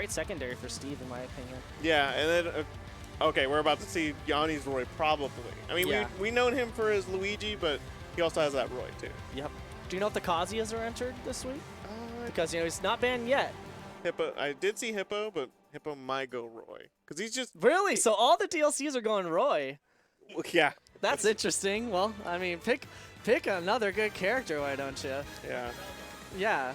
great secondary for Steve, in my opinion. Yeah, and then, okay, we're about to see Yanni's Roy probably. I mean, Yeah. we known him for his Luigi, but he also has that Roy too. Yep. Do you know if the Kazuya's are entered this week? Because, you know, he's not banned yet. Hippo, I did see Hippo, but Hippo might go Roy. Because he's just... Really? So all the DLCs are going Roy? Yeah. That's interesting. Well, I mean, pick another good character, why don't you? Yeah. Yeah.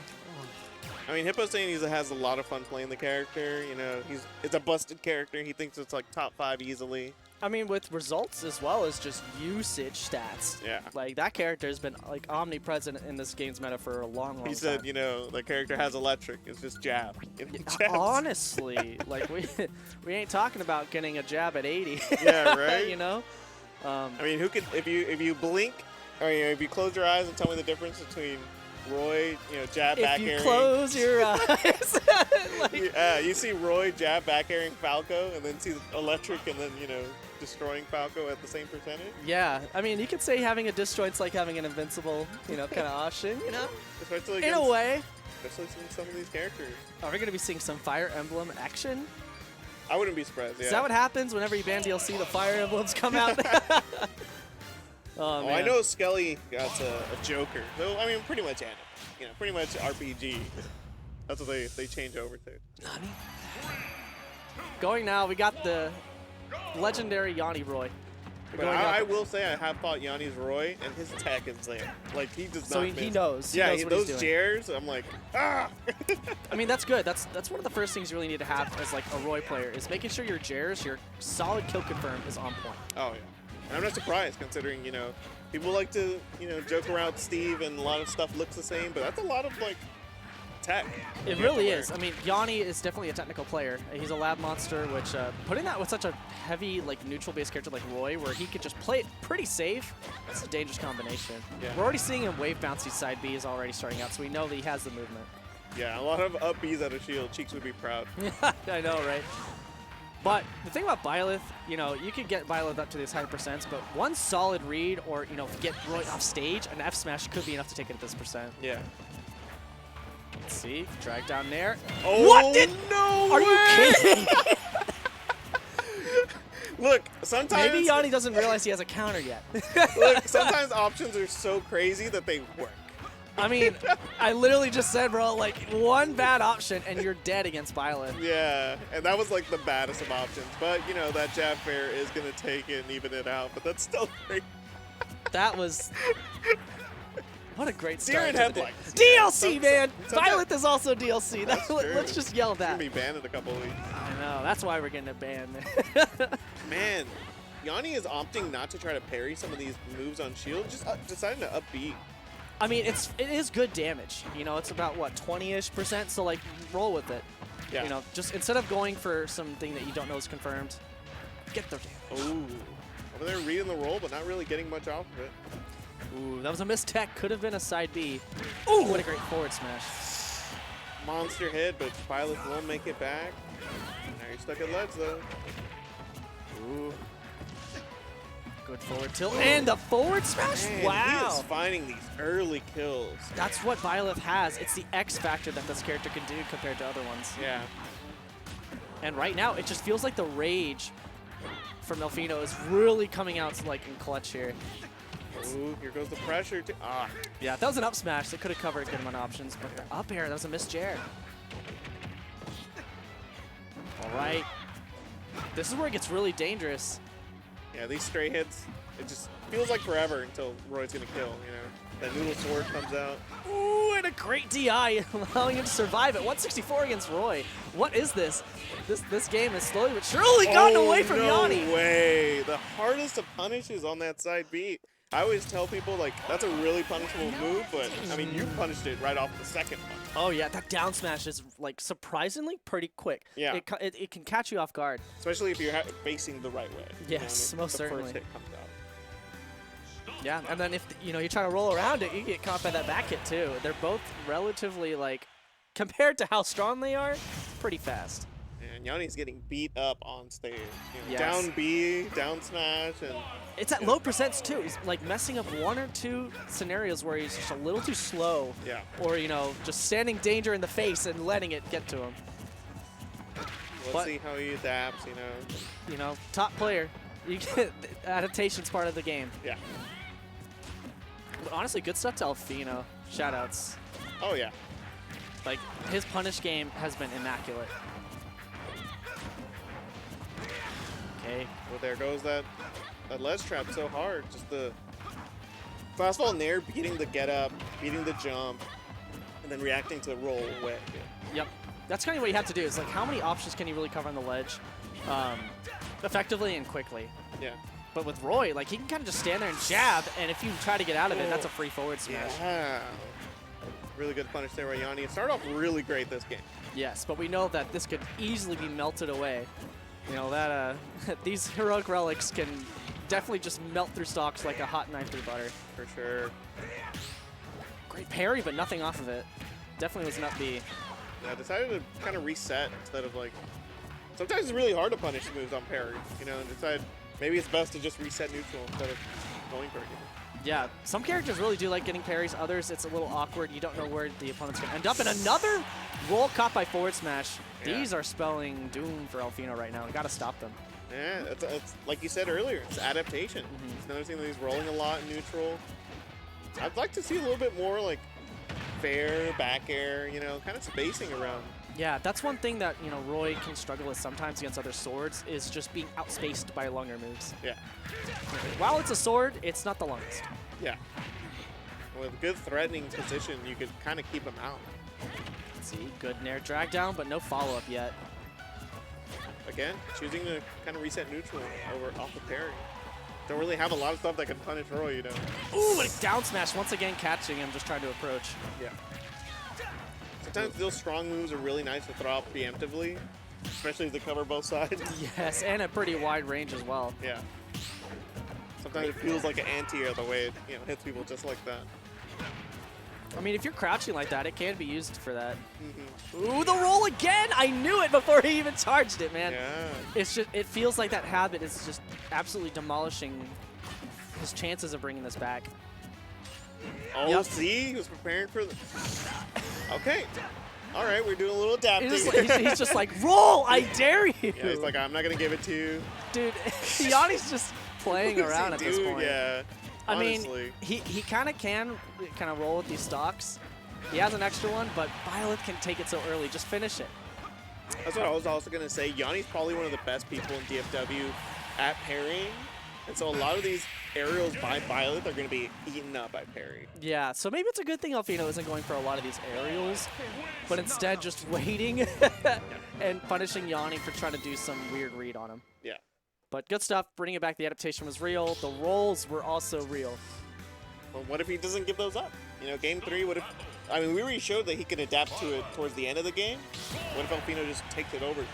I mean, Hippo's saying he has a lot of fun playing the character. You know, it's a busted character. He thinks it's like top 5 easily. I mean, with results as well as just usage stats. Yeah. Like, that character has been, like, omnipresent in this game's meta for a long, long time. He said, you know, the character has electric. It's just jab. Honestly, like, we ain't talking about getting a jab at 80. Yeah, right? You know? I mean, who could, if you blink, or you know, if you close your eyes and tell me the difference between Roy, you know, jab back airing. If you close your eyes. Like, you see Roy jab back airing Falco, and then see electric, and then, you know, destroying Falco at the same percentage. Yeah, I mean, you could say having a disjoint's like having an invincible, you know, kind of option, you know? Especially in a way. Especially some of these characters. Are we going to be seeing some Fire Emblem action? I wouldn't be surprised, yeah. Is that what happens whenever you ban DLC, the Fire Emblems come out? Oh, man. I know Skelly got a Joker. So, I mean, pretty much anime. You know, pretty much RPG. That's what they change over to. Nani? Going now, we got the legendary Yanni Roy. But I will say I have fought Yanni's Roy, and his tech is there. Like, he does not miss. He knows. Yeah, he knows what those he's doing. jairs, I'm like, ah! I mean, that's good. That's one of the first things you really need to have as, like, a Roy player, is making sure your jairs, your solid kill confirm, is on point. Oh, yeah. And I'm not surprised, considering, you know, people like to, you know, joke around Steve, and a lot of stuff looks the same, but that's a lot of, like, tech. It really is. I mean, Yanni is definitely a technical player. He's a lab monster, which putting that with such a heavy, like, neutral-based character like Roy, where he could just play it pretty safe, that's a dangerous combination. Yeah. We're already seeing him wave bouncy side B is already starting out, so we know that he has the movement. Yeah, a lot of up Bs out of shield. Cheeks would be proud. I know, right? But the thing about Byleth, you know, you can get Byleth up to these high percents, but one solid read or, you know, get Roy off stage, an F smash could be enough to take it at this percent. Yeah. Let's see. Drag down there. Oh, what did? No Are way! you kidding? Look, sometimes... Maybe Yanni doesn't realize he has a counter yet. Look, sometimes options are so crazy that they work. I mean, I literally just said, bro, like, one bad option and you're dead against Byleth. Yeah, and that was like the baddest of options. But, you know, that jab fair is going to take it and even it out. But that's still great. That was... What a great start. Deer in headlights. DLC, man! Byleth is also DLC. Let's just yell that. It's going to be banned in a couple of weeks. I know. That's why we're getting it banned. Man, Yanni is opting not to try to parry some of these moves on shield. Just deciding to up B. I mean, it is good damage. You know, it's about, what, 20-ish%? So, like, roll with it. Yeah. You know, just instead of going for something that you don't know is confirmed, get their damage. Ooh. Over there reading the roll, but not really getting much off of it. Ooh, that was a missed tech. Could have been a side B. Ooh, what a great forward smash. Monster hit, but Byleth won't make it back. Now you're stuck at ledge, though. Ooh. Good forward tilt. And the forward smash? Man, wow. He is finding these early kills. That's what Byleth has. It's the X factor that this character can do compared to other ones. Yeah. And right now, it just feels like the rage from Fino is really coming out like in clutch here. Ooh, here goes the pressure. Ah. Yeah, that was an up smash. That could have covered a good amount of options, but the up air, that was a missed Jared. All right. This is where it gets really dangerous. Yeah, these stray hits, it just feels like forever until Roy's going to kill, you know. That noodle sword comes out. Ooh, and a great DI, allowing him to survive at 164 against Roy. What is this? This game has slowly but surely gotten away from Yanni. No way. The hardest of punishes on that side B. I always tell people, like, that's a really punishable move, but, I mean, you punished it right off the second one. Oh, yeah, that down smash is, like, surprisingly pretty quick. Yeah. It can catch you off guard. Especially if you're facing the right way. Yes, most certainly. The first hit comes out. Yeah, and then if, you know, you try to roll around it, you get caught by that back hit, too. They're both relatively, like, compared to how strong they are, pretty fast. And Yanni's getting beat up on stage. You know, Yes. Down B, down smash, and... It's at low percents, too. He's, like, messing up one or two scenarios where he's just a little too slow. Yeah. Or, you know, just standing danger in the face and letting it get to him. Let's see how he adapts, you know. You know, top player. You get adaptation's part of the game. Yeah. But honestly, good stuff to Fino. Shoutouts. Oh, yeah. Like, his punish game has been immaculate. Okay. Well, there goes that ledge trap so hard. Just the fastball nair, beating the get up, beating the jump, and then reacting to roll away. Yep. That's kind of what you have to do. It's like, how many options can you really cover on the ledge effectively and quickly? Yeah. But with Roy, like, he can kind of just stand there and jab, and if you try to get out of it, that's a free forward smash. Yeah. Really good punish there by Yonni. It started off really great this game. Yes, but we know that this could easily be melted away. You know, that these heroic relics can definitely just melt through stocks like a hot knife through butter. For sure. Great parry, but nothing off of it. Definitely was not B. Yeah, I decided to kind of reset instead of like... Sometimes it's really hard to punish moves on parry, you know, and decide maybe it's best to just reset neutral instead of going for it. Yeah, some characters really do like getting parries. Others, it's a little awkward. You don't know where the opponent's going to end up. And another roll caught by forward smash. Yeah. These are spelling doom for Fino right now. We got to stop them. Yeah, it's like you said earlier, it's adaptation. It's another thing that he's rolling a lot in neutral. I'd like to see a little bit more like fair back air, you know, kind of spacing around. Yeah, that's one thing that, you know, Roy can struggle with sometimes against other swords is just being outspaced by longer moves. Yeah. While it's a sword, it's not the longest. Yeah. With good threatening position, you could kind of keep him out. Let's see, good nair drag down, but no follow-up yet. Again, choosing to kind of reset neutral off the parry. Don't really have a lot of stuff that can punish Roy, you know. Ooh, and a down smash once again catching him, just trying to approach. Yeah. Sometimes those strong moves are really nice to throw out preemptively, especially if they cover both sides. Yes, and a pretty wide range as well. Yeah. Sometimes it feels like an anti-air the way it, you know, hits people just like that. I mean, if you're crouching like that, it can be used for that. Ooh, the roll again! I knew it before he even charged it, man. Yeah. It's just, it feels like that habit is just absolutely demolishing his chances of bringing this back. Oh, Yep. see? He was preparing for the... Okay. All right, we're doing a little adapting. He's just like, roll! I dare you! Yeah, he's like, I'm not going to give it to you. Dude, Yanni's just playing What does around he at this do? point. Yeah. I Honestly. mean, he kind of can kind of roll with these stocks. He has an extra one, but Byleth can take it so early. Just finish it. That's what I was also going to say. Yanni's probably one of the best people in DFW at parrying. And so a lot of these aerials by Byleth are going to be eaten up by parry. Yeah, so maybe it's a good thing Fino isn't going for a lot of these aerials, but instead just waiting and punishing Yanni for trying to do some weird read on him. Yeah. But good stuff. Bringing it back. The adaptation was real. The rolls were also real. Well, what if he doesn't give those up? You know, game 3, what if... I mean, we already showed that he can adapt to it towards the end of the game. What if Fino just takes it over on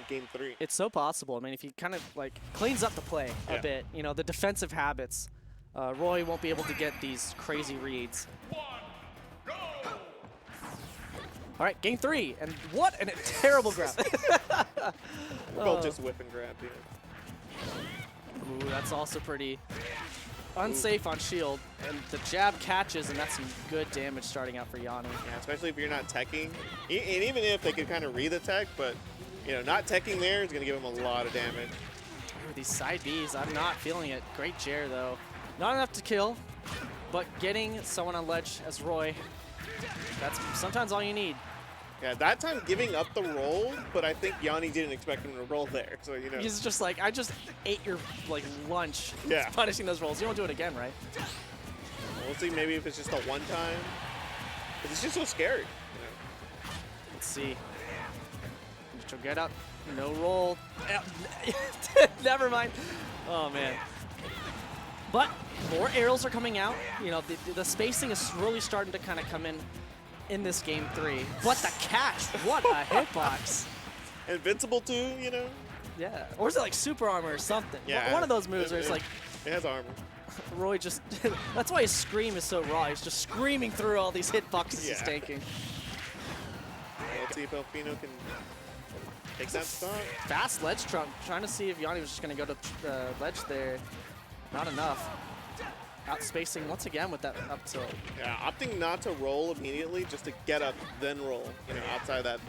game 3? It's so possible. I mean, if he kind of like cleans up the play a bit, you know, the defensive habits, Roy won't be able to get these crazy reads. All right, game 3, and what a terrible grab. We're both just whip and grab here. Ooh, that's also pretty unsafe on shield, and the jab catches, and that's some good damage starting out for Yanni. Yeah, especially if you're not teching. And even if they could kind of read the tech, but, you know, not teching there is going to give him a lot of damage. Ooh, these side Bs, I'm not feeling it. Great Jair, though. Not enough to kill, but getting someone on ledge as Roy, that's sometimes all you need. Yeah, that time giving up the roll, but I think Yanni didn't expect him to roll there, so, you know. He's just like, I just ate your like lunch. Yeah. Punishing those rolls. You won't do it again, right? We'll see maybe if it's just a one-time. Because it's just so scary, you know. Let's see. She'll get up. No roll. Never mind. Oh, man. But more arrows are coming out. You know, the spacing is really starting to kind of come in this game 3. What the catch? What a hitbox. Invincible too, you know? Yeah. Or is it like super armor or something? Yeah. One of those moves where it's like... It has armor. Roy just... that's why his scream is so raw. He's just screaming through all these hitboxes he's taking. Let's see if Fino can take that stock. Fast ledge trump. Trying to see if Yanni was just going to go to ledge there. Not enough. Outspacing once again with that up tilt. Yeah, opting not to roll immediately, just to get up, then roll. You know, outside that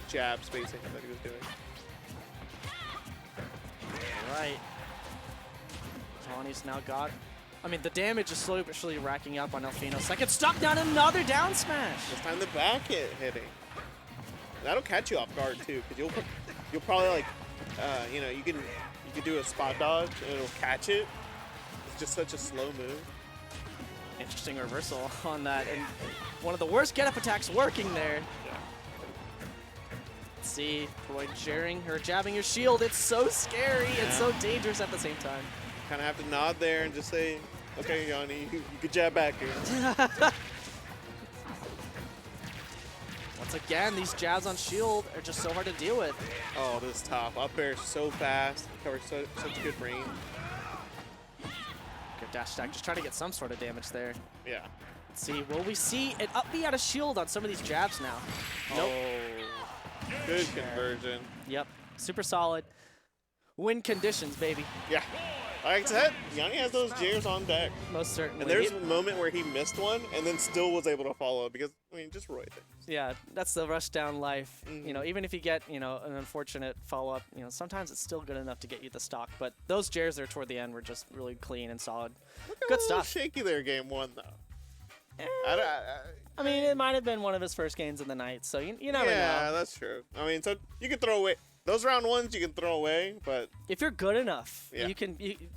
jab spacing that he was doing. right. Johnny's now got... I mean, the damage is slowly but surely racking up on Fino. Second stock down, another down smash. This time the back hitting. That'll catch you off guard too, because you'll probably like, you know, you can do a spot dodge and it'll catch it. It's just such a slow move. Interesting reversal on that, and one of the worst get-up attacks working there. Yeah. Let's see, Freud jabbing your shield. It's so scary and so dangerous at the same time. Kind of have to nod there and just say, okay, Yonni, you can jab back here. Once again, these jabs on shield are just so hard to deal with. Oh, this top up air is so fast. Covers such good range. Good dash attack, just trying to get some sort of damage there. Yeah. Let's see, will we see an up B out of shield on some of these jabs now? Nope. Oh, good conversion. Yep, super solid. Win conditions, baby. Yeah. Like I said, Yonni has those jitters on deck. Most certainly. And there's a moment where he missed one and then still was able to follow because, I mean, just Roy things. Yeah, that's the rush down life. You know, even if you get, you know, an unfortunate follow-up, you know, sometimes it's still good enough to get you the stock. But those jairs there toward the end were just really clean and solid. Good stuff. Shaky there, game one, though. I mean, it might have been one of his first games of the night, so you never know. Yeah, that's true. I mean, so you can throw away. Those round ones you can throw away, but if you're good enough, yeah.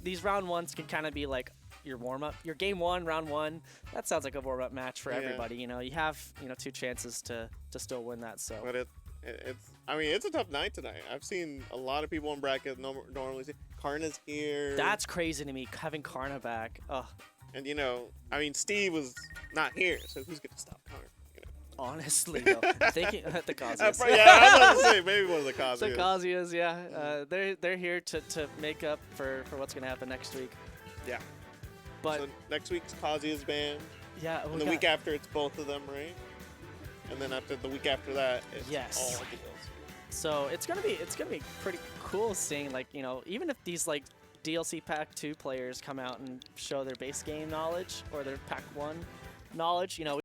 These round ones can kind of be like your warm-up. Your game one, round one, that sounds like a warm-up match for everybody. You know, you have, you know, 2 chances to still win that. So, but it's I mean, it's a tough night tonight. I've seen a lot of people in bracket normally see Karna's here. That's crazy to me, having Karna back. Ugh. And you know, I mean, Steve was not here, so who's gonna stop Karna? Honestly, though, thinking the Kazuya's. Yeah, I was about to say maybe one of the Kazuyas. The Kazuyas, yeah. They're here to make up for what's gonna happen next week. Yeah. But so next week's Kazuya's band. Yeah. And the week after it's both of them, right? And then after the week after that, it's all the DLC. So it's gonna be pretty cool seeing, like, you know, even if these like DLC Pack 2 players come out and show their base game knowledge or their Pack 1 knowledge, you know.